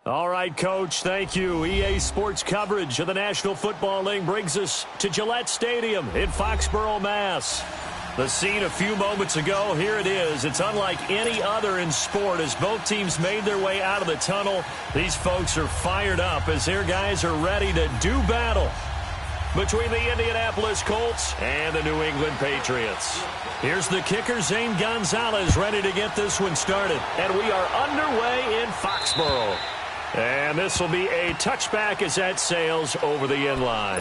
All right, Coach, thank you. EA Sports coverage of the National Football League brings us to Gillette Stadium in Foxborough, Mass. The scene a few moments ago, here it is. It's unlike any other in sport as both teams made their way out of the tunnel. These folks are fired up as their guys are ready to do battle between the Indianapolis Colts and the New England Patriots. Here's the kicker, Zane Gonzalez, ready to get this one started. And we are underway in Foxborough. And this will be a touchback as that sails over the end line.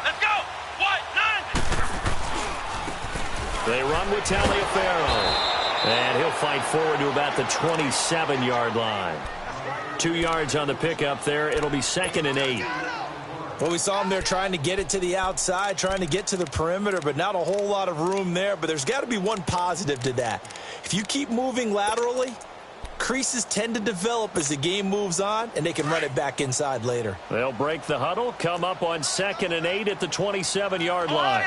Let's go! What? None! They run with Taliaferro. And he'll fight forward to about the 27-yard line. 2 yards on the pickup there. It'll be 2nd and 8. Well, we saw him there trying to get it to the outside, trying to get to the perimeter, but not a whole lot of room there. But there's got to be one positive to that. If you keep moving laterally, creases tend to develop as the game moves on, and they can run it back inside later. They'll break the huddle, come up on 2nd and 8 at the 27-yard line.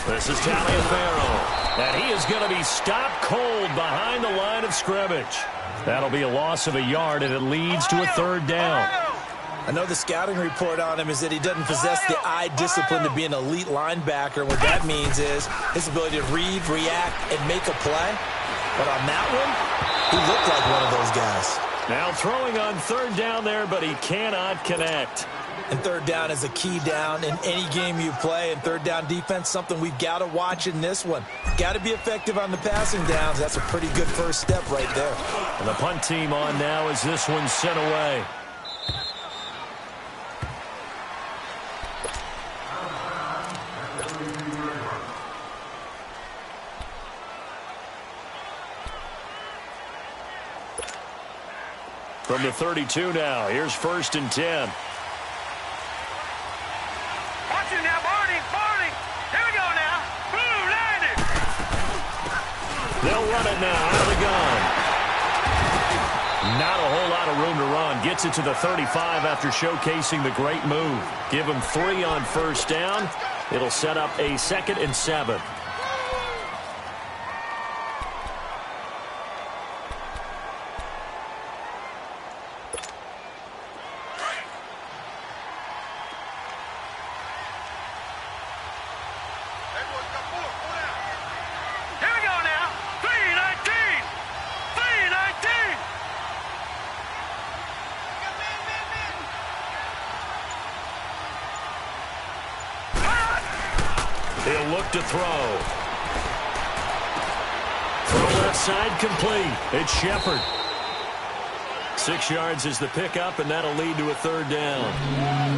This is Taliaferro, and he is going to be stopped cold behind the line of scrimmage. That'll be a loss of a yard, and it leads to a 3rd down. I know the scouting report on him is that he doesn't possess the eye discipline to be an elite linebacker. What that means is his ability to read, react, and make a play. But on that one, he looked like one of those guys. Now throwing on 3rd down there, but he cannot connect. And 3rd down is a key down in any game you play. And 3rd down defense, something we've got to watch in this one. Got to be effective on the passing downs. That's a pretty good first step right there. And the punt team on now as this one's sent away. From the 32 now, here's 1st and 10. They'll run it now out of the gun. Not a whole lot of room to run. Gets it to the 35 after showcasing the great move. Give him 3 on 1st down. It'll set up a 2nd and 7. He'll look to throw. Throw left side complete. It's Shepard. 6 yards is the pickup, and that'll lead to a 3rd down.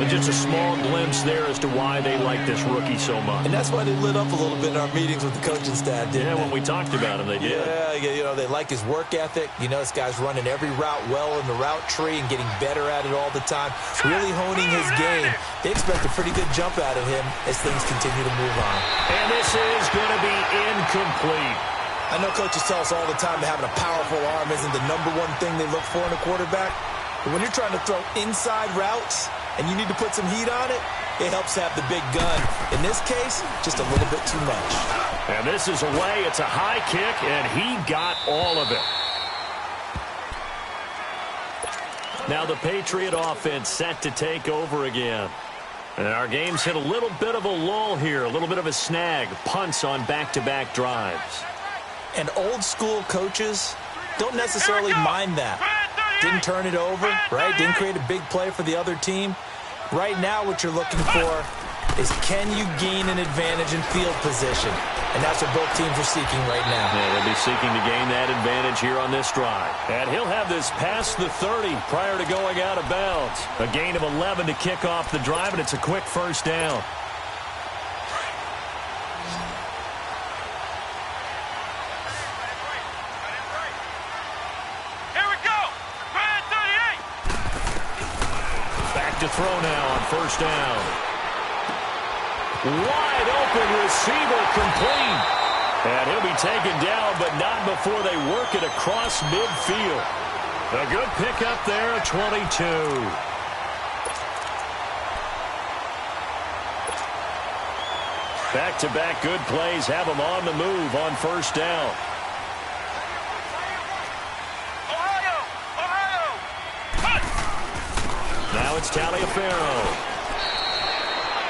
And just a small glimpse there as to why they like this rookie so much. And that's why they lit up a little bit in our meetings with the coaching staff, didn't they? When we talked about him, they did. Yeah, you know, they like his work ethic. You know, this guy's running every route well in the route tree and getting better at it all the time. Really honing his game. They expect a pretty good jump out of him as things continue to move on. And this is going to be incomplete. I know coaches tell us all the time that having a powerful arm isn't the #1 thing they look for in a quarterback. But when you're trying to throw inside routes and you need to put some heat on it, it helps have the big gun. In this case, just a little bit too much. And this is away. It's a high kick, and he got all of it. Now the Patriot offense set to take over again. And our game's hit a little bit of a lull here, a little bit of a snag. Punts on back-to-back drives. And old-school coaches don't necessarily mind that. Didn't turn it over, right? Didn't create a big play for the other team. Right now what you're looking for is can you gain an advantage in field position? And that's what both teams are seeking right now. Yeah, they'll be seeking to gain that advantage here on this drive. And he'll have this past the 30 prior to going out of bounds. A gain of 11 to kick off the drive, and it's a quick 1st down. To throw now on 1st down. Wide open receiver complete. And he'll be taken down, but not before they work it across midfield. A good pickup there, 22. Back-to-back good plays have them on the move on first down. Now it's Taliaferro.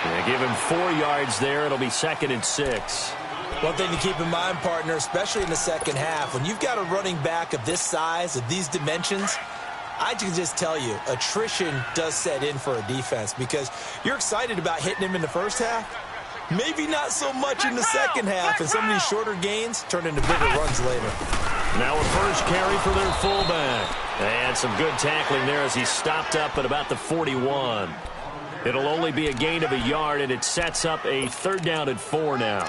They give him 4 yards there. It'll be 2nd and 6. One thing to keep in mind, partner, especially in the second half, when you've got a running back of this size, of these dimensions, I can just tell you, attrition does set in for a defense because you're excited about hitting him in the first half. Maybe not so much in the second half, and some of these shorter gains turn into bigger runs later. Now a first carry for their fullback. And some good tackling there as he stopped up at about the 41. It'll only be a gain of a yard, and it sets up a 3rd down and 4 now.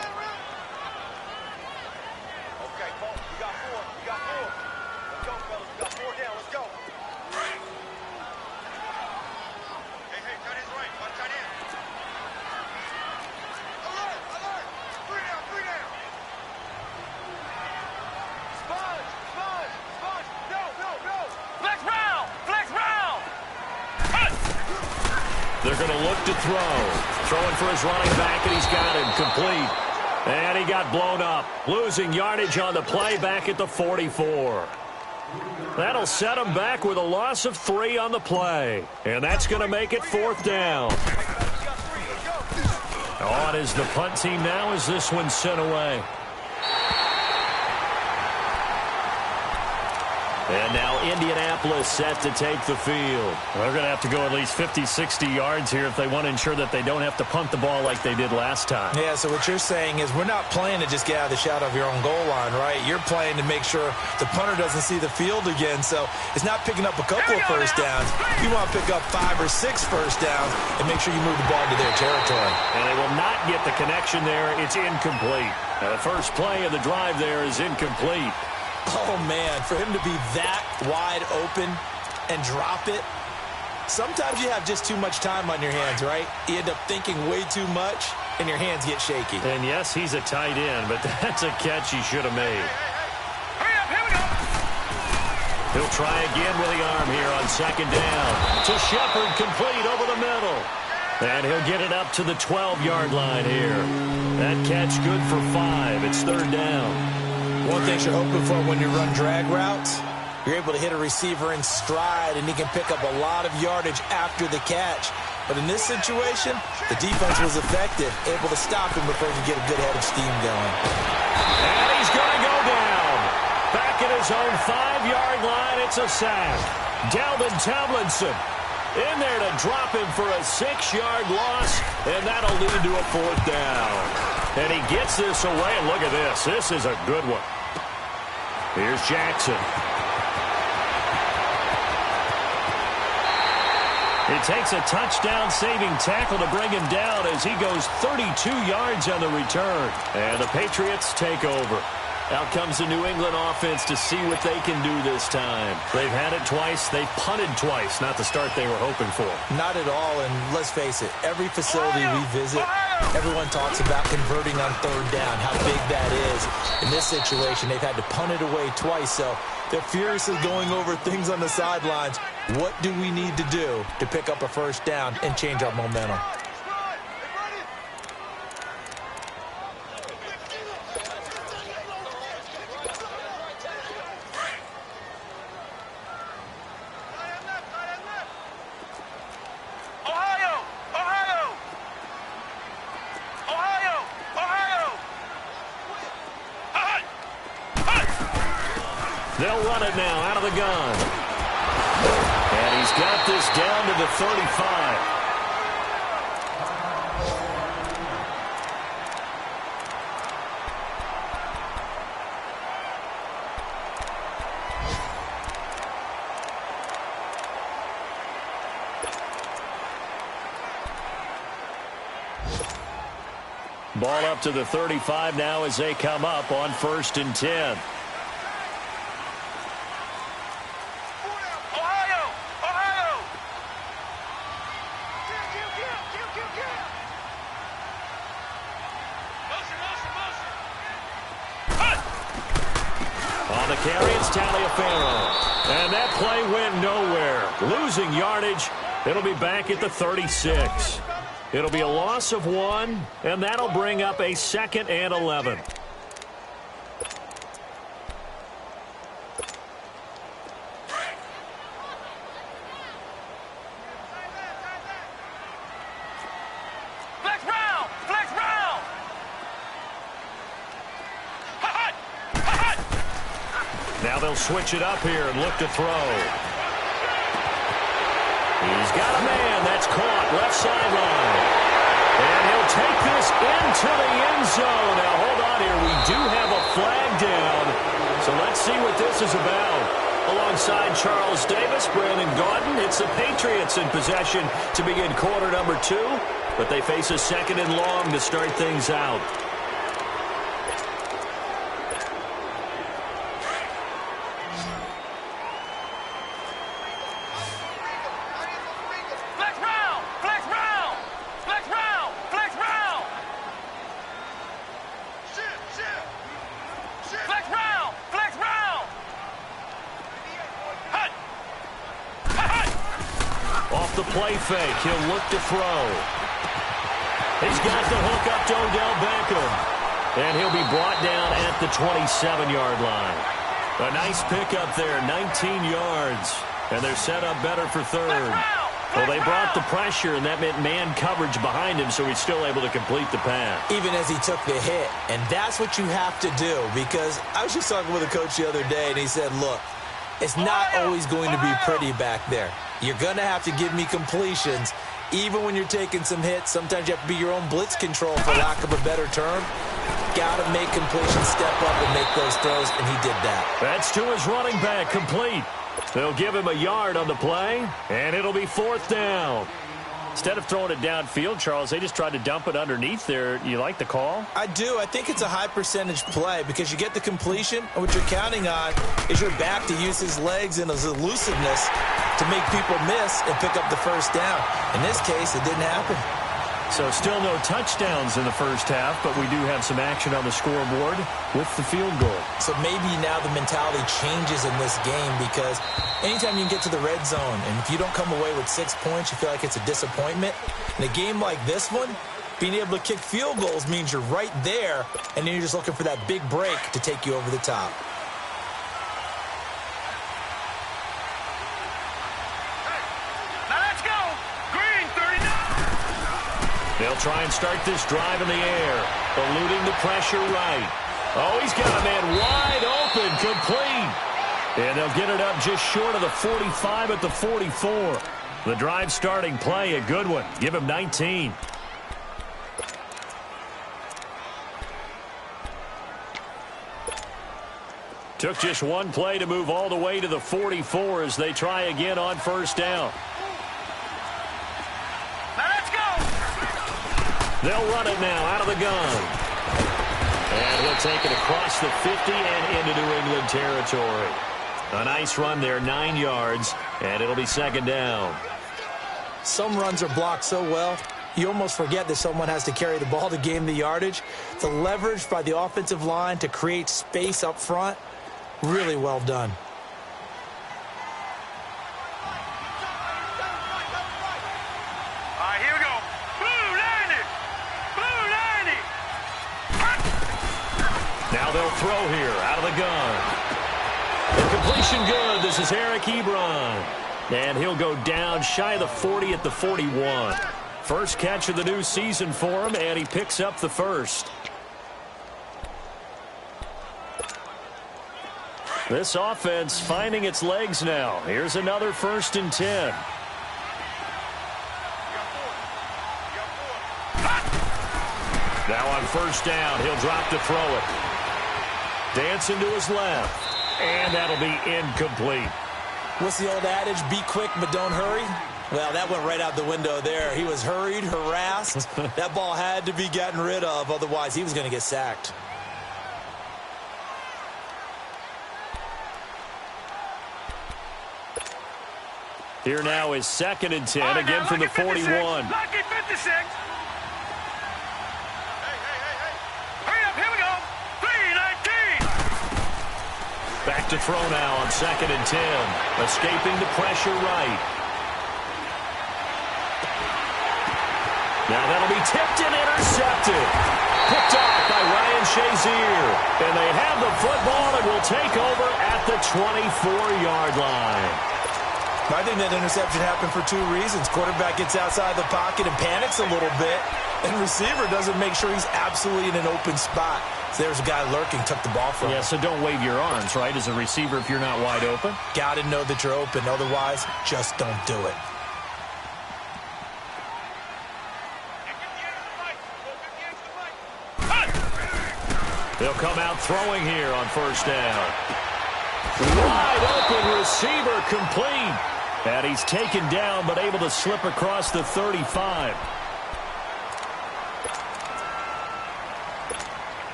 They're going to look to throw. Throwing for his running back, and he's got him complete. And he got blown up. Losing yardage on the play back at the 44. That'll set him back with a loss of 3 on the play. And that's going to make it 4th down. On is the punt team now as this one's sent away. And now Indianapolis set to take the field. They're going to have to go at least 50, 60 yards here if they want to ensure that they don't have to punt the ball like they did last time. Yeah, so what you're saying is we're not playing to just get out of the shadow of your own goal line, right? You're playing to make sure the punter doesn't see the field again. So it's not picking up a couple of first downs. You want to pick up 5 or 6 first downs and make sure you move the ball into their territory. And they will not get the connection there. It's incomplete. Now the first play of the drive there is incomplete. Oh, man, for him to be that wide open and drop it, sometimes you have just too much time on your hands, right? You end up thinking way too much, and your hands get shaky. And, yes, he's a tight end, but that's a catch he should have made. Hurry up, here we go. He'll try again with the arm here on 2nd down. To Shepard, complete over the middle. And he'll get it up to the 12-yard line here. That catch good for 5. It's 3rd down. One thing you're hoping for when you run drag routes, you're able to hit a receiver in stride, and he can pick up a lot of yardage after the catch. But in this situation, the defense was effective, able to stop him before he could get a good head of steam going. And he's going to go down. Back at his own 5-yard line, it's a sack. Dalvin Tomlinson in there to drop him for a 6-yard loss, and that'll lead to a 4th down. And he gets this away, and look at this. This is a good one. Here's Jackson. It takes a touchdown-saving tackle to bring him down as he goes 32 yards on the return. And the Patriots take over. Out comes the New England offense to see what they can do this time. They've had it twice. They've punted twice. Not the start they were hoping for. Not at all, and let's face it, every facility we visit, everyone talks about converting on 3rd down, how big that is. In this situation, they've had to punt it away twice, so they're furiously going over things on the sidelines. What do we need to do to pick up a 1st down and change our momentum? They'll run it now out of the gun. And he's got this down to the 35. Ball up to the 35 now as they come up on 1st and 10. carry, it's Taliaferro. And that play went nowhere. Losing yardage. It'll be back at the 36. It'll be a loss of 1, and that'll bring up a 2nd and 11. Now they'll switch it up here and look to throw. He's got a man. That's caught left sideline. And he'll take this into the end zone. Now, hold on here. We do have a flag down. So let's see what this is about. Alongside Charles Davis, Brandon Gaudin. It's the Patriots in possession to begin quarter number 2. But they face a 2nd and long to start things out. Play fake. He'll look to throw. He's got the hook up to Odell Beckham. And he'll be brought down at the 27-yard line. A nice pickup there, 19 yards. And they're set up better for 3rd. Well, they brought the pressure, and that meant man coverage behind him, so he's still able to complete the pass. Even as he took the hit. And that's what you have to do, because I was just talking with a coach the other day, and he said, look, it's not always going to be pretty back there. You're going to have to give me completions. Even when you're taking some hits, sometimes you have to be your own blitz control, for lack of a better term. Got to make completions, step up, and make those throws, and he did that. That's to his running back, complete. They'll give him a yard on the play, and it'll be 4th down. Instead of throwing it downfield, Charles, they just tried to dump it underneath there. You like the call? I do. I think it's a high percentage play because you get the completion, and what you're counting on is your back to use his legs and his elusiveness to make people miss and pick up the 1st down. In this case, it didn't happen. So still no touchdowns in the first half, but we do have some action on the scoreboard with the field goal. So maybe now the mentality changes in this game, because anytime you can get to the red zone, and if you don't come away with 6 points, you feel like it's a disappointment. In a game like this one, being able to kick field goals means you're right there, and then you're just looking for that big break to take you over the top. They'll try and start this drive in the air, eluding the pressure right. Oh, he's got a man wide open, complete. And they'll get it up just short of the 45 at the 44. The drive starting play, a good one. Give him 19. Took just one play to move all the way to the 44 as they try again on 1st down. They'll run it now out of the gun. And he'll take it across the 50 and into New England territory. A nice run there, 9 yards, and it'll be 2nd down. Some runs are blocked so well, you almost forget that someone has to carry the ball to gain the yardage. The leverage by the offensive line to create space up front, really well done. They'll throw here out of the gun. The completion good. This is Eric Ebron. And he'll go down shy of the 40 at the 41. First catch of the new season for him, and he picks up the 1st. This offense finding its legs now. Here's another 1st and 10. Now on 1st down, he'll drop to throw it. Dancing to his left, and that'll be incomplete. What's the old adage? Be quick, but don't hurry. Well, that went right out the window there. He was hurried, harassed. That ball had to be gotten rid of, otherwise he was going to get sacked. Here now is 2nd and 10, again from the 41. Lucky 56. Back to throw now on 2nd and 10. Escaping the pressure right. Now that'll be tipped and intercepted. Picked off by Ryan Shazier. And they have the football and will take over at the 24-yard line. I think that interception happened for 2 reasons. Quarterback gets outside the pocket and panics a little bit. And receiver doesn't make sure he's absolutely in an open spot. So there's a guy lurking, took the ball from him. Yeah, so don't wave your arms, right, as a receiver if you're not wide open. Got to know that you're open. Otherwise, just don't do it. They'll come out throwing here on 1st down. Wide open receiver complete. And he's taken down but able to slip across the 35.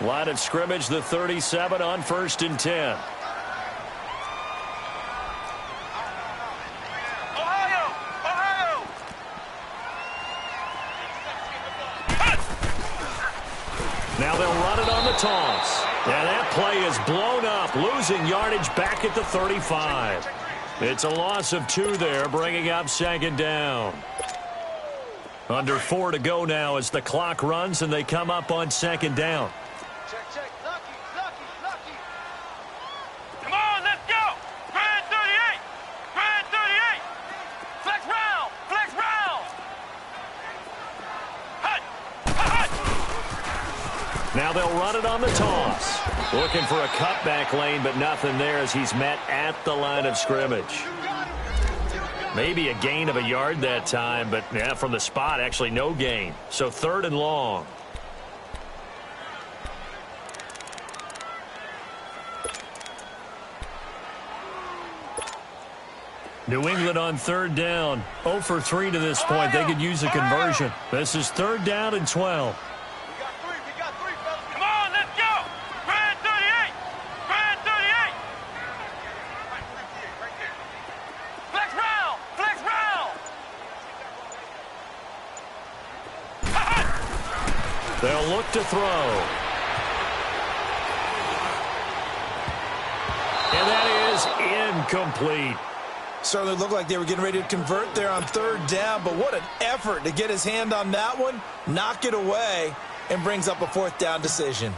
Line of scrimmage, the 37 on 1st and 10. Now they'll run it on the toss. And that play is blown up, losing yardage back at the 35. It's a loss of 2 there, bringing up 2nd down. Under 4 to go now as the clock runs and they come up on 2nd down. Check. Lucky. Come on, let's go. Grand 38. Flex round. Hut. Now they'll run it on the toss. Looking for a cutback lane, but nothing there as he's met at the line of scrimmage. Maybe a gain of a yard that time, but yeah, from the spot, actually no gain. So 3rd and long. New England on 3rd down. 0 for 3 to this point. They could use a conversion. This is 3rd down and 12. We got three, fellas. Come on, let's go. Grand 38. Right there. Flex round. They'll look to throw. And that is incomplete. Certainly looked like they were getting ready to convert there on 3rd down, but what an effort to get his hand on that one, knock it away, and brings up a 4th down decision.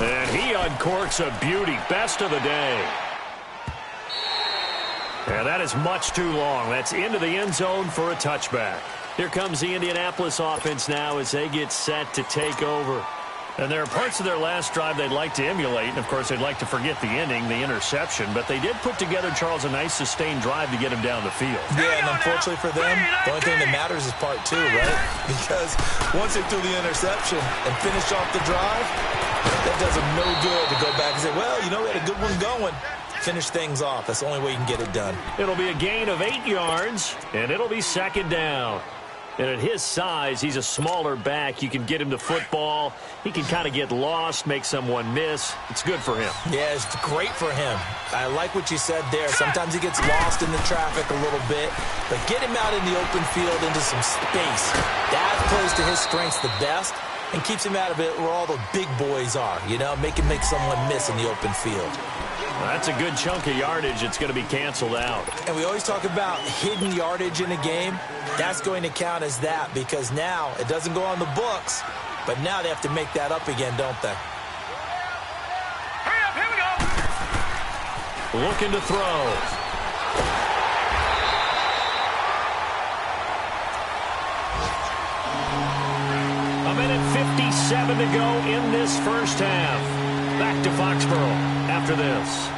And he uncorks a beauty. Best of the day. And that is much too long. That's into the end zone for a touchback. Here comes the Indianapolis offense now as they get set to take over. And there are parts of their last drive they'd like to emulate. And, of course, they'd like to forget the ending, the interception. But they did put together, Charles, a nice sustained drive to get him down the field. Yeah, and unfortunately for them, the only thing that matters is part 2, right? Because once they threw the interception and finished off the drive, that does them no good to go back and say, well, you know, we had a good one going. Finish things off. That's the only way you can get it done. It'll be a gain of 8 yards, and it'll be 2nd down. And at his size, he's a smaller back. You can get him to football. He can kind of get lost, make someone miss. It's good for him. Yeah, it's great for him. I like what you said there. Sometimes he gets lost in the traffic a little bit, but get him out in the open field into some space. That plays to his strengths the best and keeps him out of it where all the big boys are, you know, make someone miss in the open field. Well, that's a good chunk of yardage. It's going to be canceled out. And we always talk about hidden yardage in a game. That's going to count as that because now it doesn't go on the books, but now they have to make that up again, don't they? Hurry up, here we go. Looking to throw. A minute 57 to go in this first half. Back to Foxborough after this.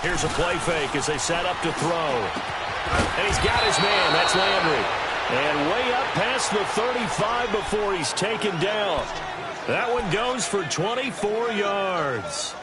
Here's a play fake as they set up to throw. And he's got his man. That's Landry. And way up past the 35 before he's taken down. That one goes for 24 yards.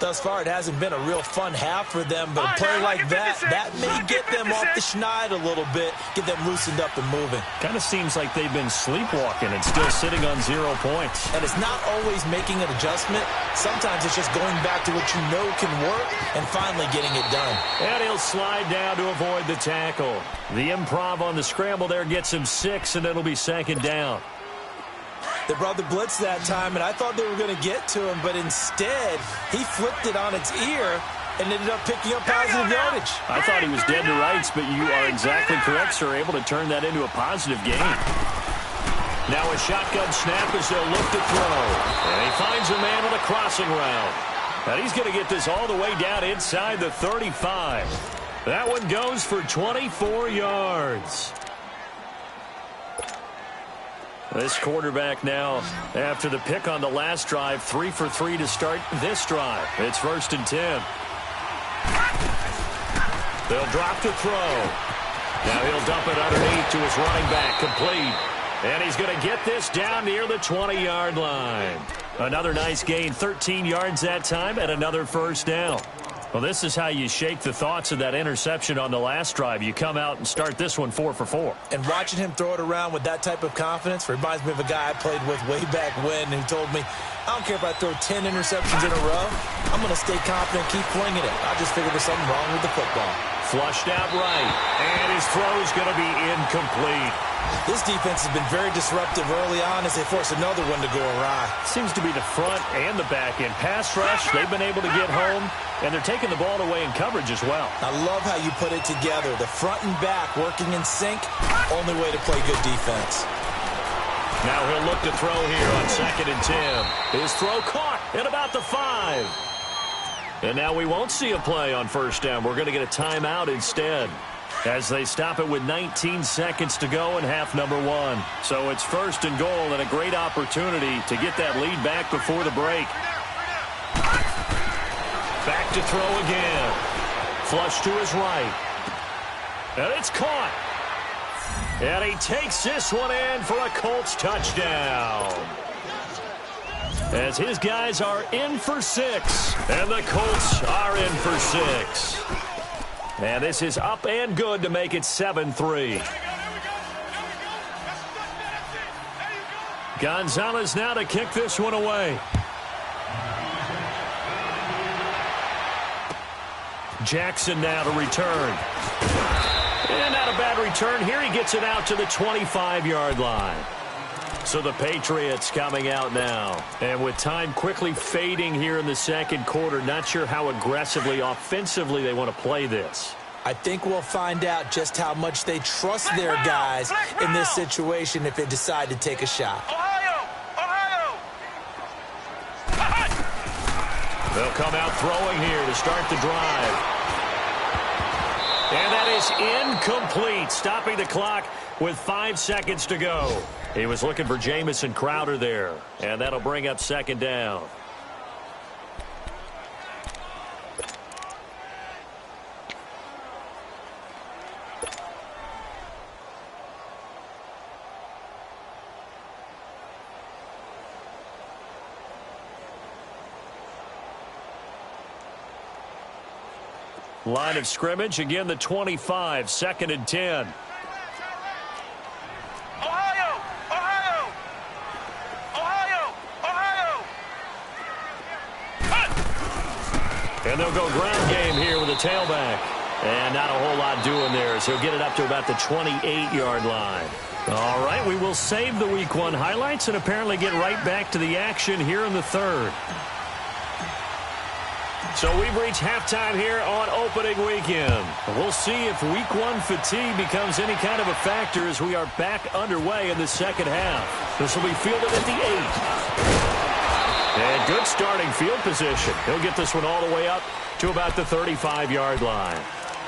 Thus far, it hasn't been a real fun half for them, but a play like that may get them off the schneid a little bit, get them loosened up and moving. Kind of seems like they've been sleepwalking and still sitting on 0 points. And it's not always making an adjustment. Sometimes it's just going back to what you know can work and finally getting it done. And he'll slide down to avoid the tackle. The improv on the scramble there gets him 6, and it'll be 2nd down. They brought the blitz that time, and I thought they were going to get to him, but instead, he flipped it on its ear and ended up picking up positive yardage. I thought he was dead to rights, but you are exactly correct, sir, able to turn that into a positive gain. Now a shotgun snap as they'll look to throw. And he finds a man on a crossing route. And he's going to get this all the way down inside the 35. That one goes for 24 yards. This quarterback now, after the pick on the last drive, 3 for 3 to start this drive. It's 1st and 10. They'll drop to throw. Now he'll dump it underneath to his running back, complete. And he's going to get this down near the 20-yard line. Another nice gain, 13 yards that time, and another 1st down. Well, this is how you shake the thoughts of that interception on the last drive. You come out and start this one 4 for 4. And watching him throw it around with that type of confidence reminds me of a guy I played with way back when who told me, I don't care if I throw 10 interceptions in a row. I'm going to stay confident, keep flinging it. I just figured there's something wrong with the football. Flushed out right, and his throw's going to be incomplete. This defense has been very disruptive early on as they force another one to go awry. Seems to be the front and the back end. Pass rush, they've been able to get home, and they're taking the ball away in coverage as well. I love how you put it together. The front and back working in sync, only way to play good defense. Now he'll look to throw here on 2nd and 10. His throw caught at about the 5. And now we won't see a play on 1st down. We're going to get a timeout instead, as they stop it with 19 seconds to go in half number 1. So it's 1st and goal and a great opportunity to get that lead back before the break. Back to throw again. Flush to his right. And it's caught. And he takes this one in for a Colts touchdown. As his guys are in for 6. And the Colts are in for 6. And this is up and good to make it 7-3. Gonzalez now to kick this one away. Jackson now to return. And not a bad return here. He gets it out to the 25-yard line. So the Patriots coming out now. And with time quickly fading here in the 2nd quarter, not sure how aggressively, offensively they want to play this. I think we'll find out just how much they trust their guys in this situation if they decide to take a shot. They'll come out throwing here to start the drive. And that is incomplete, stopping the clock with 5 seconds to go. He was looking for Jamison Crowder there, and that'll bring up 2nd down. Line of scrimmage, again the 25, 2nd and 10. Ohio! Ohio! Ohio! Ohio! And they'll go ground game here with a tailback. And not a whole lot doing there, so he'll get it up to about the 28-yard line. All right, we will save the Week 1 highlights and apparently get right back to the action here in the 3rd. So we've reached halftime here on opening weekend. We'll see if Week 1 fatigue becomes any kind of a factor as we are back underway in the 2nd half. This will be fielded at the 8. And good starting field position. He'll get this one all the way up to about the 35-yard line.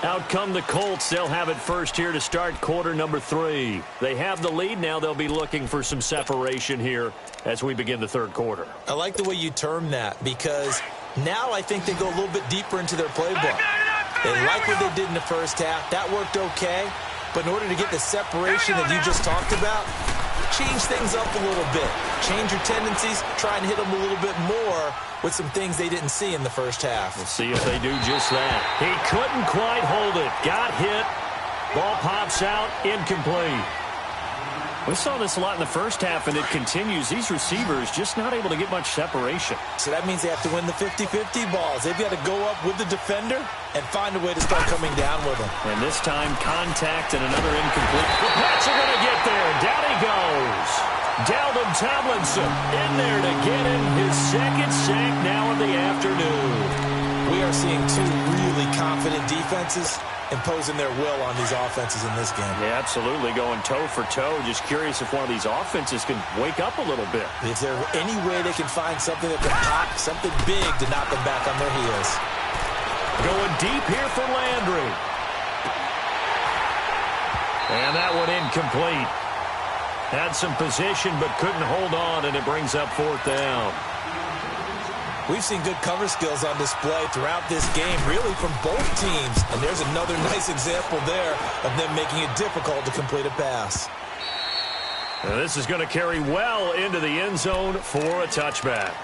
Out come the Colts. They'll have it first here to start quarter number 3. They have the lead. Now they'll be looking for some separation here as we begin the 3rd quarter. I like the way you term that because now I think they go a little bit deeper into their playbook. They like what they did in the first half. That worked okay. But in order to get the separation that you just talked about, change things up a little bit. Change your tendencies, try and hit them a little bit more with some things they didn't see in the first half. We'll see if they do just that. He couldn't quite hold it. Got hit. Ball pops out. Incomplete. We saw this a lot in the first half, and it continues. These receivers just not able to get much separation. So that means they have to win the 50-50 balls. They've got to go up with the defender and find a way to start coming down with them. And this time, contact and another incomplete. The Pats are going to get there. Down he goes. Leutenant Tomlinson in there to get him his second sack now in the afternoon. We are seeing two really confident defenses imposing their will on these offenses in this game. Yeah, absolutely, going toe for toe. Just curious if one of these offenses can wake up a little bit. Is there any way they can find something that can pop, something big to knock them back on their heels? Going deep here for Landry. And that one incomplete. Had some position but couldn't hold on, and it brings up fourth down. We've seen good cover skills on display throughout this game, really from both teams. And there's another nice example there of them making it difficult to complete a pass. Now this is going to carry well into the end zone for a touchback.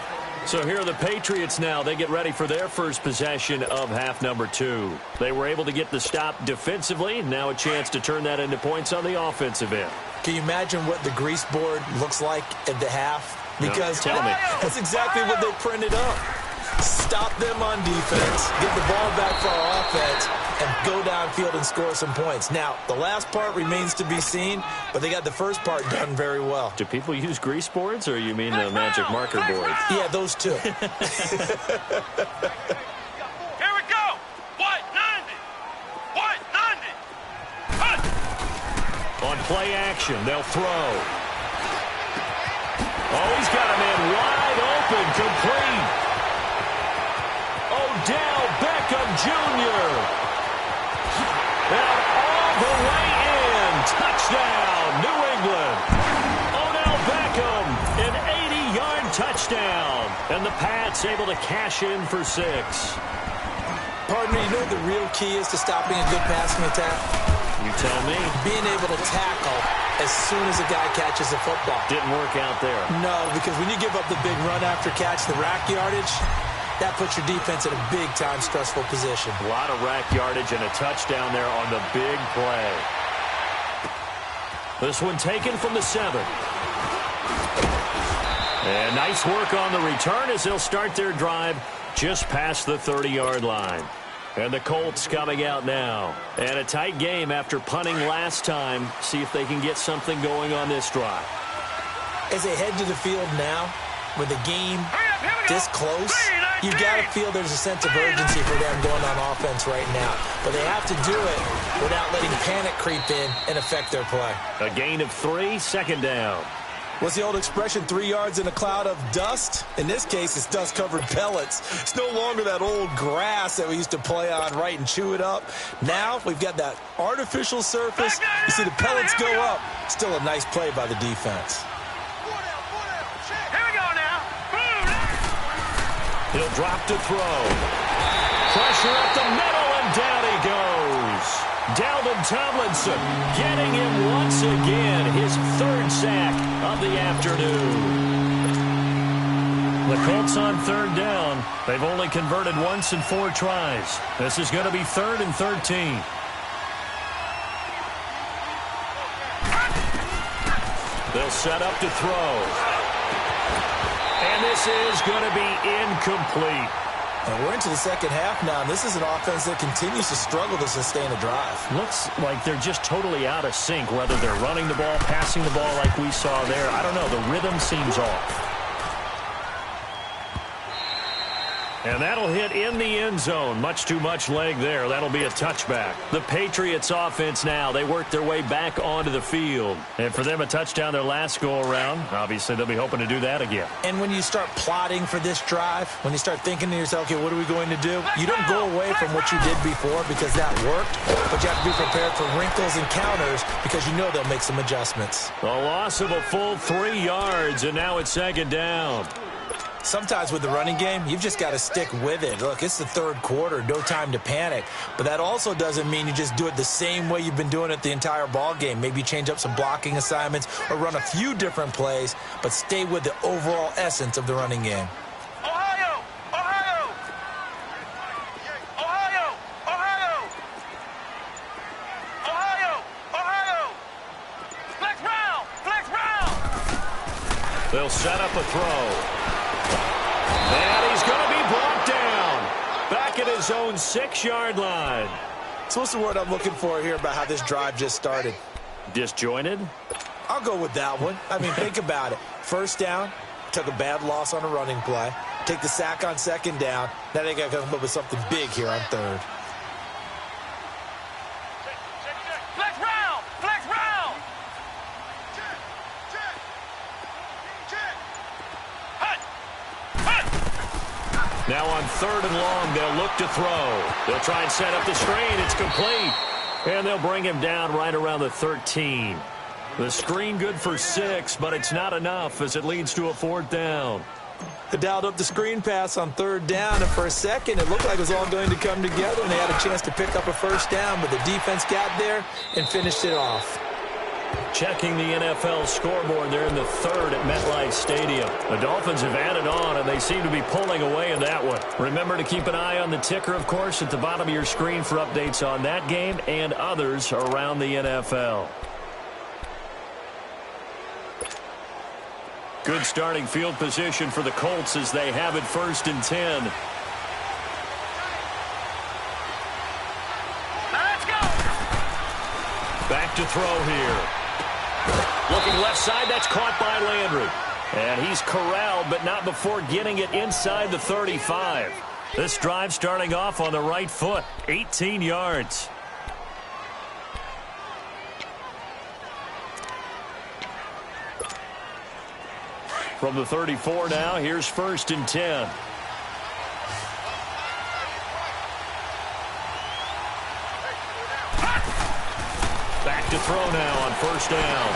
So here are the Patriots now. They get ready for their first possession of half number 2. They were able to get the stop defensively. Now a chance to turn that into points on the offensive end. Can you imagine what the grease board looks like at the half? Because tell me. That's exactly what they printed up. Stop them on defense, get the ball back for our offense, and go downfield and score some points. Now, the last part remains to be seen, but they got the first part done very well. Do people use grease boards, or you mean the magic marker board? Yeah, those two. Here we go. White 90. White 90. Cut. On play action, they'll throw. Oh, he's got him in wide open, complete. Odell Beckham Jr. And all the way in. Touchdown, New England. Odell Beckham, an 80-yard touchdown. And the Pats able to cash in for 6. Pardon me, you know what the real key is to stopping a good passing attack? You tell me. Being able to tackle as soon as a guy catches a football. Didn't work out there. No, because when you give up the big run after catch, the rack yardage, that puts your defense in a big-time stressful position. A lot of rack yardage and a touchdown there on the big play. This one taken from the 7. And nice work on the return as they'll start their drive just past the 30-yard line. And the Colts coming out now. And a tight game after punting last time. See if they can get something going on this drive. As they head to the field now, with the game this close, you've got to feel there's a sense of urgency for them going on offense right now. But they have to do it without letting panic creep in and affect their play. A gain of 3, second down. What's the old expression, 3 yards in a cloud of dust? In this case, it's dust-covered pellets. It's no longer that old grass that we used to play on, right, and chew it up. Now we've got that artificial surface. You see the pellets go up. Still a nice play by the defense. Here we go now. He'll drop to throw. Pressure up the middle, and down he goes. Leutenant Tomlinson getting him once again, his 3rd sack of the afternoon. The Colts on 3rd down. They've only converted once in 4 tries. This is going to be 3rd and 13. They'll set up to throw. And this is going to be incomplete. And we're into the second half now. This is an offense that continues to struggle to sustain a drive. Looks like they're just totally out of sync, whether they're running the ball, passing the ball like we saw there. I don't know. The rhythm seems off. And that'll hit in the end zone. Much too much leg there. That'll be a touchback. The Patriots offense now, they work their way back onto the field. And for them, a touchdown their last go-around. Obviously, they'll be hoping to do that again. And when you start plotting for this drive, when you start thinking to yourself, okay, what are we going to do? You don't go away from what you did before because that worked, but you have to be prepared for wrinkles and counters because you know they'll make some adjustments. A loss of a full 3 yards, and now it's second down. Sometimes with the running game, you've just got to stick with it. Look, it's the third quarter, no time to panic. But that also doesn't mean you just do it the same way you've been doing it the entire ball game. Maybe change up some blocking assignments or run a few different plays, but stay with the overall essence of the running game. Ohio! Ohio! Ohio! Ohio! Ohio! Ohio! Flex round! Flex round! They'll set up a throw. And he's going to be brought down. Back at his own 6-yard line. So what's the word I'm looking for here about how this drive just started? Disjointed? I'll go with that one. I mean, think about it. First down, took a bad loss on a running play. Take the sack on second down. Now they got to come up with something big here on third. Flex round! Flex round! Now on 3rd and long, they'll look to throw. They'll try and set up the screen. It's complete. And they'll bring him down right around the 13. The screen good for 6, but it's not enough as it leads to a 4th down. They dialed up the screen pass on 3rd down, and for a second, it looked like it was all going to come together, and they had a chance to pick up a 1st down, but the defense got there and finished it off. Checking the NFL scoreboard, they're in the 3rd at MetLife Stadium. The Dolphins have added on, and they seem to be pulling away in that one. Remember to keep an eye on the ticker, of course, at the bottom of your screen for updates on that game and others around the NFL. Good starting field position for the Colts as they have it 1st and 10. Let's go! Back to throw here. Looking left side, that's caught by Landry. And he's corralled, but not before getting it inside the 35. This drive starting off on the right foot, 18 yards. From the 34 now, here's 1st and 10. Back to throw now on 1st down.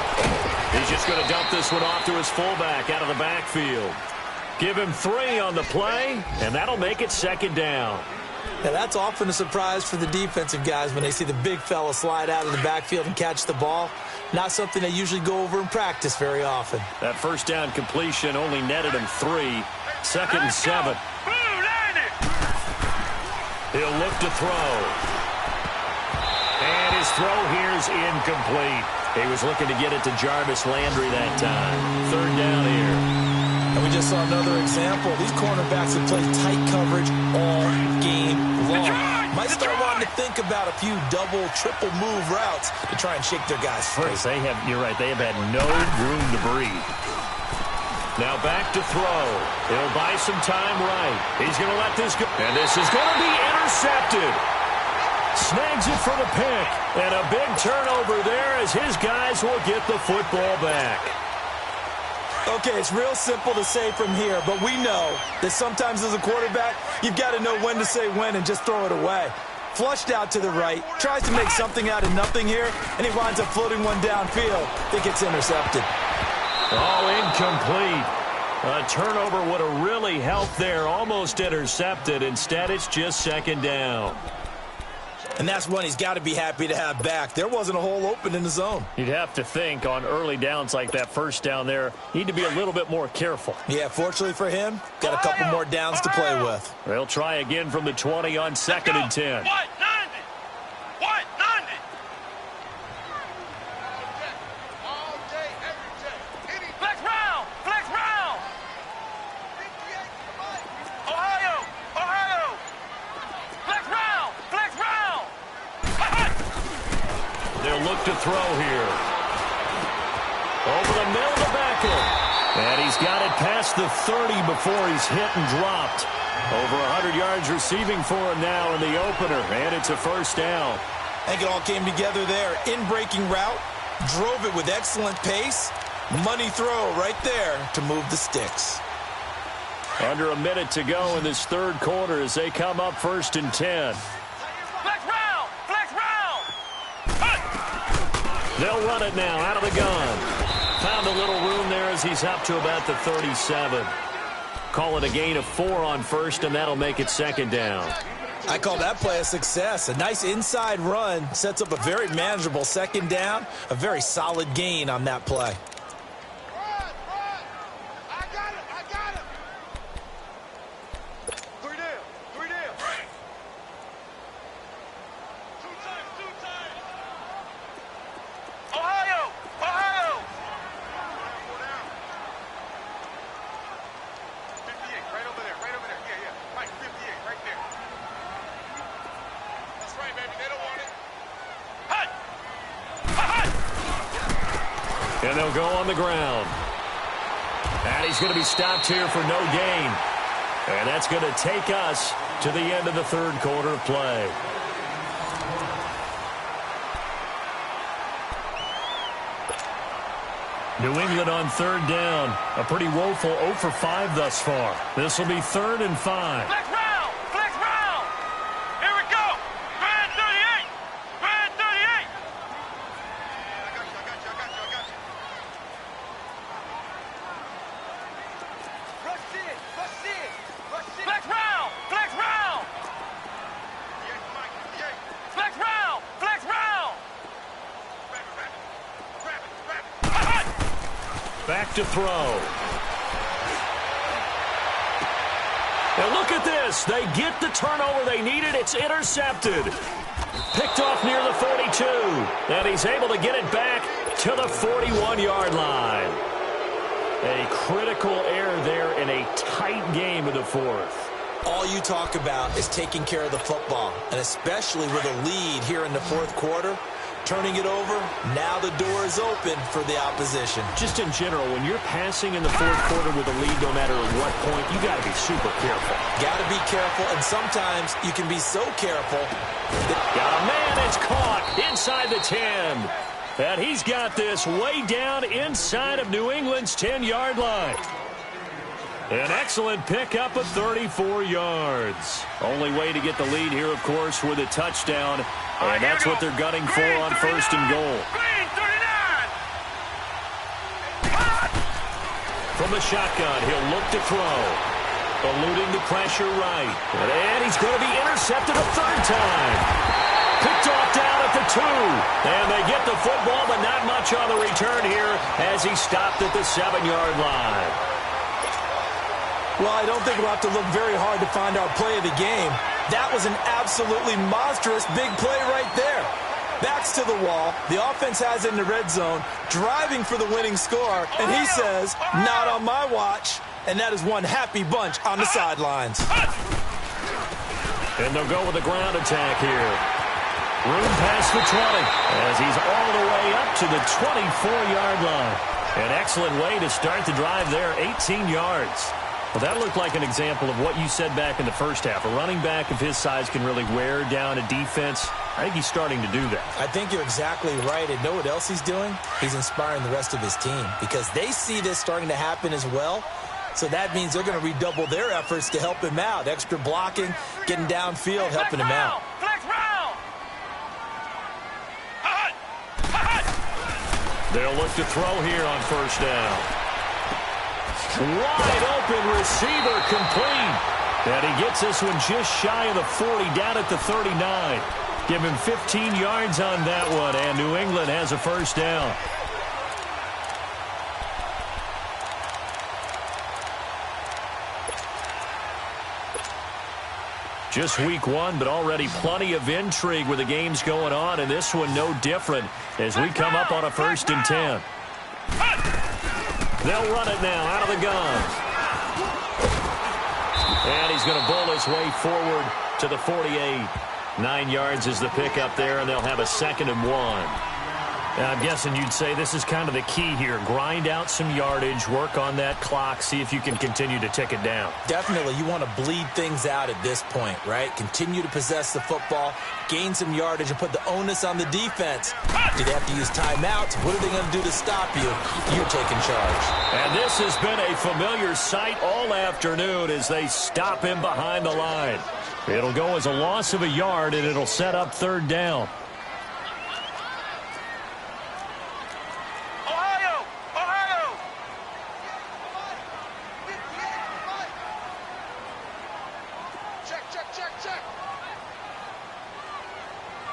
He's just going to dump this one off to his fullback out of the backfield. Give him 3 on the play, and that'll make it 2nd down. Now, that's often a surprise for the defensive guys when they see the big fella slide out of the backfield and catch the ball. Not something they usually go over in practice very often. That 1st down completion only netted him 3. 2nd and 7. He'll look to throw. And his throw here is incomplete. He was looking to get it to Jarvis Landry that time. 3rd down here. And we just saw another example. These cornerbacks have played tight coverage all game long. Might start wanting to think about a few double, triple move routes to try and shake their guys free. You're right, they have had no room to breathe. Now back to throw. He'll buy some time right. He's going to let this go. And this is going to be intercepted. Snags it for the pick. And a big turnover there as his guys will get the football back. Okay, it's real simple to say from here, but we know that sometimes as a quarterback, you've got to know when to say when and just throw it away. Flushed out to the right, tries to make something out of nothing here, and he winds up floating one downfield. I think it's intercepted. Oh, incomplete. A turnover would have really helped there. Almost intercepted. Instead, it's just 2nd down. And that's one he's got to be happy to have back. There wasn't a hole open in the zone. You'd have to think on early downs like that 1st down there, need to be a little bit more careful. Yeah, fortunately for him, got a couple more downs to play with. They'll try again from the 20 on 2nd and 10. What? 90! What? 90! All day, every day. Flex round! Flex round! Ohio! Ohio! Flex round! Flex round! They'll look to throw here. Over the middle of the backfield. And he's got it past the 30 before he's hit and dropped. Over 100 yards receiving for him now in the opener. And it's a 1st down. I think it all came together there. In-breaking route. Drove it with excellent pace. Money throw right there to move the sticks. Under a minute to go in this 3rd quarter as they come up 1st and 10. Flex round! Flex round! They'll run it now out of the gun. Found a little room there as he's up to about the 37. call it a gain of 4 on first, and that'll make it second down. I call that play a success. A nice inside run sets up a very manageable second down, a very solid gain on that play. And they'll go on the ground. And he's going to be stopped here for no gain. And that's going to take us to the end of the third quarter of play. New England on third down. A pretty woeful 0 for 5 thus far. This will be 3rd and 5. Flex round! Flex round! Here we go! Grand 38! Grand 38! I got you. Rush in! Flex round! Flex round! Flex round! Flex round! Back to throw. And look at this. They get the turnover they needed. It's intercepted. Picked off near the 42. And he's able to get it back to the 41-yard line. A critical error there in a tight game of the fourth. All you talk about is taking care of the football, and especially with a lead here in the fourth quarter. Turning it over, now the door is open for the opposition. Just in general, when you're passing in the fourth quarter with a lead, no matter at what point, you got to be super careful. Got to be careful, and sometimes you can be so careful. Got a man, it's caught inside the 10. And he's got this way down inside of New England's 10-yard line. An excellent pickup of 34 yards. Only way to get the lead here, of course, with a touchdown. And that's what they're gunning for on 1st and goal. From the shotgun, he'll look to throw. Eluding the pressure right. And he's going to be intercepted a 3rd time. Picked off down at the 2. And they get the football, but not much on the return here as he stopped at the 7-yard line. Well, I don't think we'll have to look very hard to find our play of the game. That was an absolutely monstrous big play right there. Backs to the wall. The offense has it in the red zone, driving for the winning score, and he says, not on my watch. And that is one happy bunch on the sidelines. And they'll go with a ground attack here. Room past the 20 as he's all the way up to the 24-yard line. An excellent way to start the drive there, 18 yards. Well, that looked like an example of what you said back in the first half. A running back of his size can really wear down a defense. I think he's starting to do that. I think you're exactly right. And know what else he's doing? He's inspiring the rest of his team because they see this starting to happen as well. So that means they're going to redouble their efforts to help him out. Extra blocking, getting downfield, helping him out. Flex round! They'll look to throw here on 1st down. Wide open receiver complete. And he gets this one just shy of the 40 down at the 39. Give him 15 yards on that one, and New England has a 1st down. Just week 1, but already plenty of intrigue with the games going on, and this one no different as we come up on a 1st and 10. They'll run it now out of the gun. And he's going to bull his way forward to the 48. 9 yards is the pickup there, and they'll have a 2nd and 1. Now, I'm guessing you'd say this is kind of the key here. Grind out some yardage, work on that clock, see if you can continue to tick it down. Definitely. You want to bleed things out at this point, right? Continue to possess the football, gain some yardage, and put the onus on the defense. Do they have to use timeouts? What are they going to do to stop you? You're taking charge. And this has been a familiar sight all afternoon as they stop him behind the line. It'll go as a loss of a yard, and it'll set up 3rd down. check.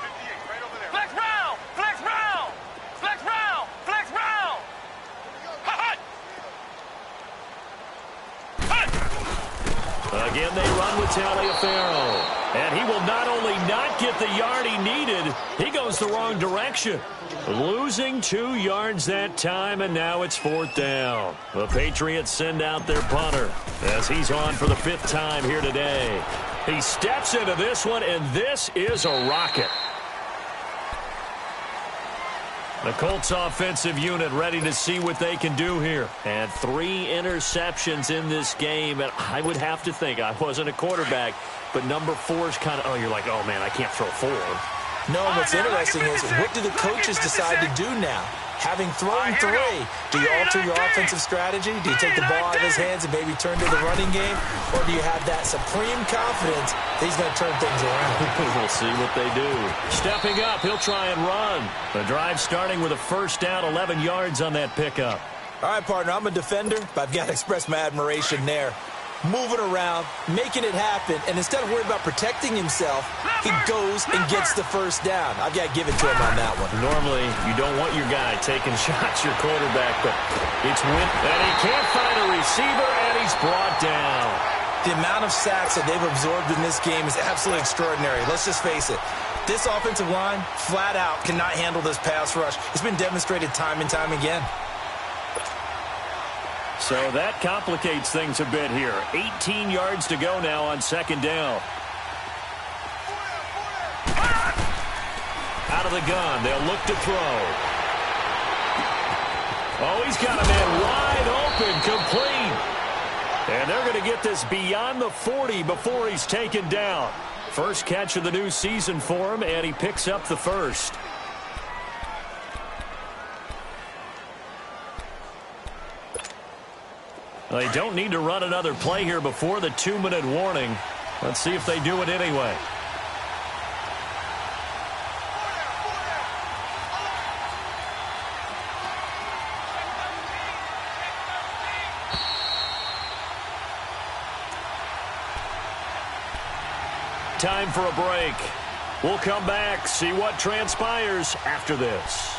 58, right over there. Flex round! Flex round! Flex round! Flex round! Hut! Again, they run with Taliaferro. And he will not only not get the yard he needed, he goes the wrong direction. Losing 2 yards that time, and now it's 4th down. The Patriots send out their punter as he's on for the 5th time here today. He steps into this one, and this is a rocket. The Colts offensive unit ready to see what they can do here. And 3 interceptions in this game. And I would have to think, I wasn't a quarterback, but number 4 is kind of, you're like, oh, man, I can't throw 4. No, what's interesting is what do the coaches decide to do now? Having thrown 3, do you alter your offensive strategy? Do you take the ball out of his hands and maybe turn to the running game? Or do you have that supreme confidence that he's going to turn things around? We'll see what they do. Stepping up, he'll try and run. The drive starting with a 1st down, 11 yards on that pickup. All right, partner, I'm a defender, but I've got to express my admiration there. Moving around, making it happen, and instead of worrying about protecting himself, he goes and gets the 1st down. I've got to give it to him on that one. Normally, you don't want your guy taking shots, your quarterback, but it's win. And he can't find a receiver, and he's brought down. The amount of sacks that they've absorbed in this game is absolutely extraordinary. Let's just face it. This offensive line, flat out, cannot handle this pass rush. It's been demonstrated time and time again. So that complicates things a bit here. 18 yards to go now on 2nd down. Out of the gun, they'll look to throw. Oh, he's got a man wide open, complete. And they're going to get this beyond the 40 before he's taken down. First catch of the new season for him, and he picks up the 1st. They don't need to run another play here before the 2-minute warning. Let's see if they do it anyway. Time for a break. We'll come back, see what transpires after this.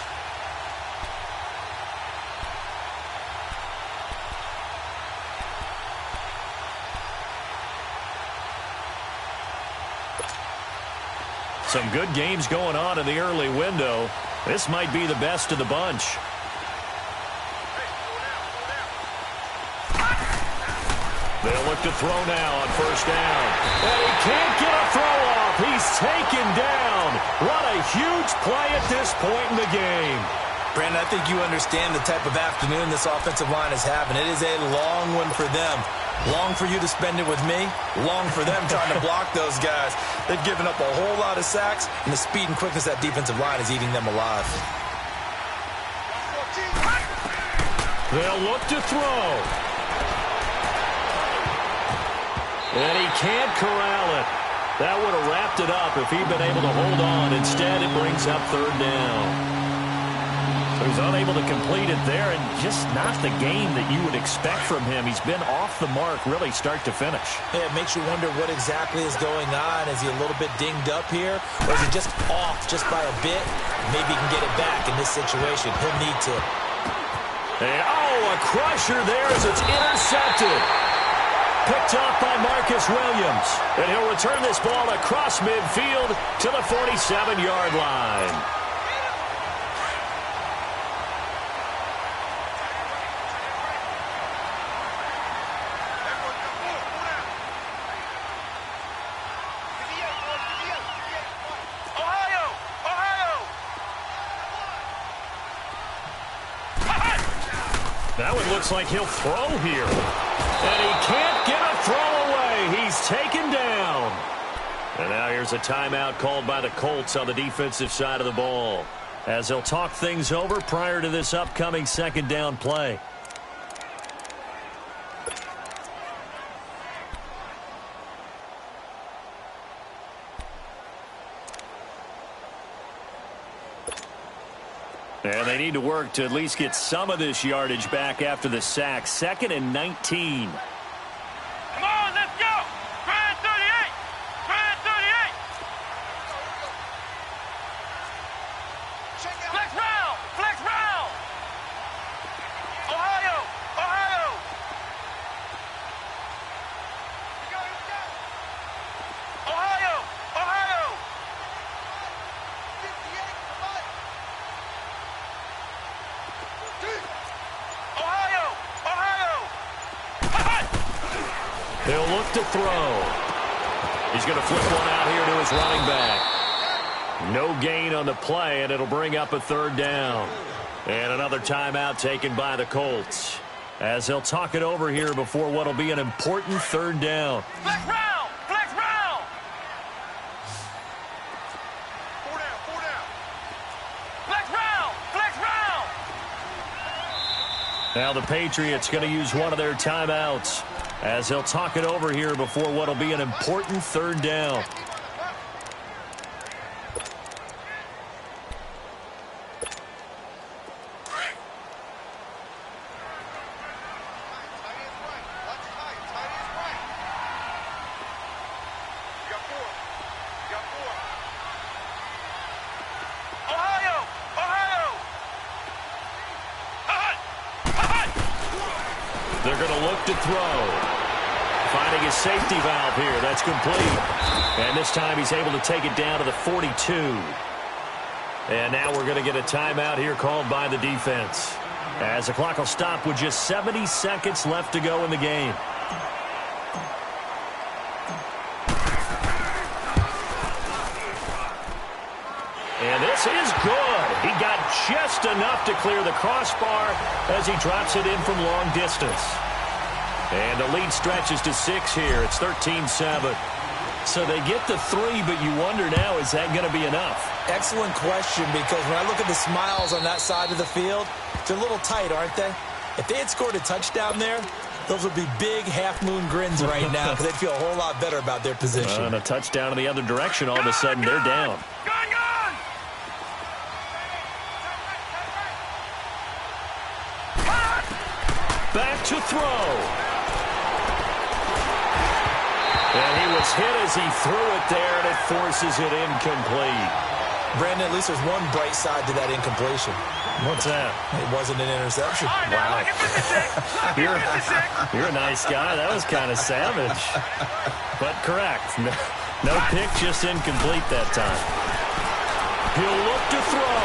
Some good games going on in the early window. This might be the best of the bunch. They'll look to throw now on 1st down. And he can't get a throw off. He's taken down. What a huge play at this point in the game. Brandon, I think you understand the type of afternoon this offensive line is having. It is a long one for them. Long for you to spend it with me. Long for them trying to block those guys. They've given up a whole lot of sacks, and the speed and quickness of that defensive line is eating them alive. They'll look to throw. And he can't corral it. That would have wrapped it up if he'd been able to hold on. Instead, it brings up 3rd down. So he's unable to complete it there, and just not the game that you would expect from him. He's been off the mark really start to finish. Yeah, it makes you wonder what exactly is going on. Is he a little bit dinged up here, or is he just off just by a bit? Maybe he can get it back in this situation. He'll need to. And, a crusher there as it's intercepted. Picked off by Marcus Williams. And he'll return this ball across midfield to the 47-yard line. That one looks like he'll throw here. And he can't get a throw away. He's taken down. And now here's a timeout called by the Colts on the defensive side of the ball, as they'll talk things over prior to this upcoming 2nd down play. And they need to work to at least get some of this yardage back after the sack. 2nd and 19. Come on, let's go! Grind 38! He'll look to throw. He's going to flip one out here to his running back. No gain on the play, and it'll bring up a third down. And another timeout taken by the Colts, as they'll talk it over here before what will be an important third down. Flex round! Flex round! 4 down, 4 down. Flex round! Flex round! Now the Patriots going to use one of their timeouts, as they'll talk it over here before what will be an important third down. They're going to look to throw. Finding his safety valve here. That's complete. And this time he's able to take it down to the 42. And now we're going to get a timeout here called by the defense, as the clock will stop with just 70 seconds left to go in the game. And this is good. He got just enough to clear the crossbar as he drops it in from long distance. And the lead stretches to 6 here. It's 13-7. So they get the 3, but you wonder now, is that going to be enough? Excellent question, because when I look at the smiles on that side of the field, they're a little tight, aren't they? If they had scored a touchdown there, those would be big half-moon grins right now, because they'd feel a whole lot better about their position. And a touchdown in the other direction, all of a sudden they're down. Back to throw. And he was hit as he threw it there, and it forces it incomplete. Brandon, at least there's one bright side to that incompletion. What's that? It wasn't an interception. Wow. You're a nice guy. That was kind of savage. But correct. No pick, just incomplete that time. He'll look to throw.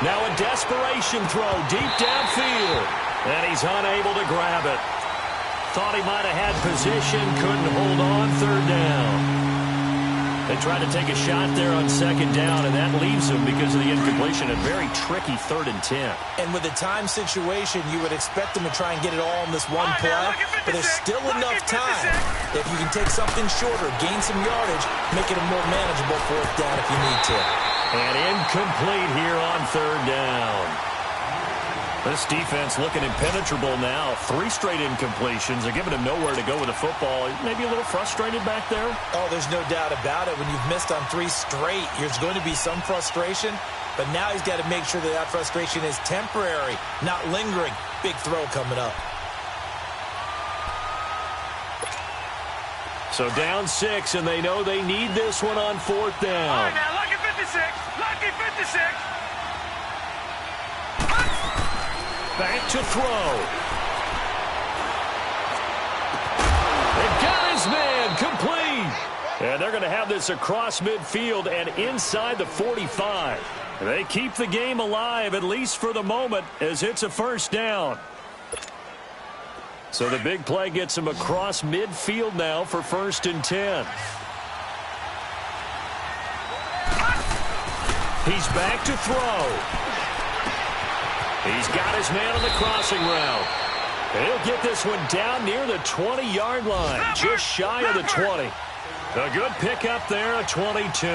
Now a desperation throw deep downfield. And he's unable to grab it. Thought he might have had position, couldn't hold on, third down. They tried to take a shot there on second down, and that leaves him because of the incompletion. A very tricky 3rd and 10. And with the time situation, you would expect them to try and get it all in this one play, but there's still enough time. If you can take something shorter, gain some yardage, make it a more manageable 4th down if you need to. And incomplete here on third down. This defense looking impenetrable now. 3 straight incompletions. They're giving him nowhere to go with the football. Maybe a little frustrated back there. Oh, there's no doubt about it. When you've missed on 3 straight, there's going to be some frustration. But now he's got to make sure that that frustration is temporary, not lingering. Big throw coming up. So down 6, and they know they need this one on 4th down. All right, now, lucky 56. Lucky 56. Back to throw. They got his man complete. And they're going to have this across midfield and inside the 45. They keep the game alive, at least for the moment, as it's a first down. So the big play gets him across midfield now for 1st and 10. He's back to throw. He's got his man on the crossing route. And he'll get this one down near the 20-yard line, just shy of the 20. A good pickup there, a 22.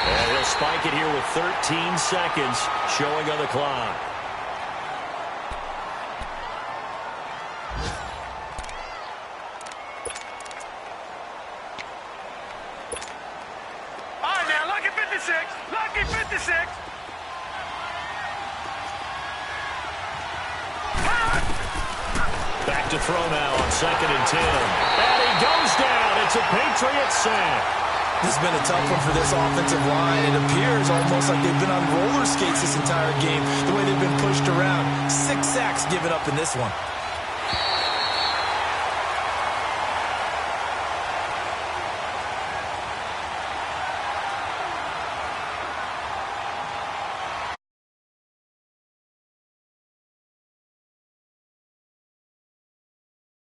And he'll spike it here with 13 seconds showing on the clock. All right, now, lucky 56. Lucky 56. Back to throw now on 2nd and 10. And he goes down. It's a Patriot sack. This has been a tough one for this offensive line. It appears almost like they've been on roller skates this entire game, the way they've been pushed around. 6 sacks given up in this one.